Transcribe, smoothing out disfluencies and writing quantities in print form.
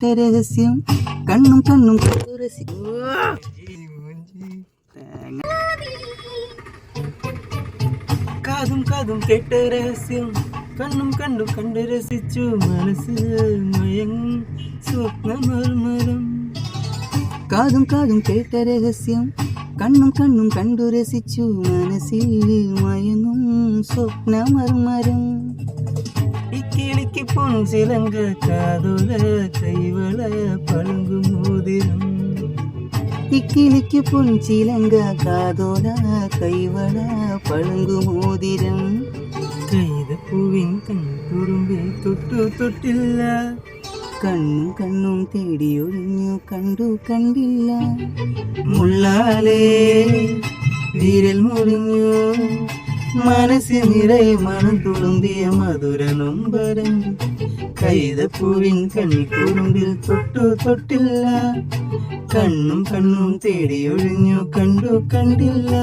രഹസ്യം കണ്ണും കണ്ണും കാതും കാതും കേട്ട രഹസ്യം കണ്ണും കണ്ണും കണ്ട് രസിച്ചു മനസ്സ് മയങ്ങും സ്വപ്നമർമരം. കാതും കാതും കേട്ട രഹസ്യം കണ്ണും കണ്ണും കണ്ടു രസിച്ചു മനസ്സിൽ മയങ്ങും സ്വപ്നമർമരം. ഇക്കിളിക്ക് പൊൻചിലങ്ക കാതുല കൈവള പളുങ്കും മോതിരം. ഇക്കിളിക്ക് പൊൻചിലങ്ക കാതോല കൈവള പളുങ്കും മോതിരം. കൈതപ്പൂവിൻ കൺതുറുമ്പിൽ തൊട്ടു തൊട്ടില്ല കണ്ണും കണ്ണും തേടിയൊഴിഞ്ഞു കണ്ടു കണ്ടില്ല. മുള്ളാലേ വിരൽ മുറിഞ്ഞു മനസ്സിൽ നിറയെ മണം തുളുമ്പിയ മധുര നൊമ്പരം. കൈതപ്പൂവിൻ കണ്ണിക്കുറുമ്പിൽ തൊട്ടു തൊട്ടില്ല കണ്ണും കണ്ണും തേടിയൊഴിഞ്ഞു കണ്ടു കണ്ടില്ല.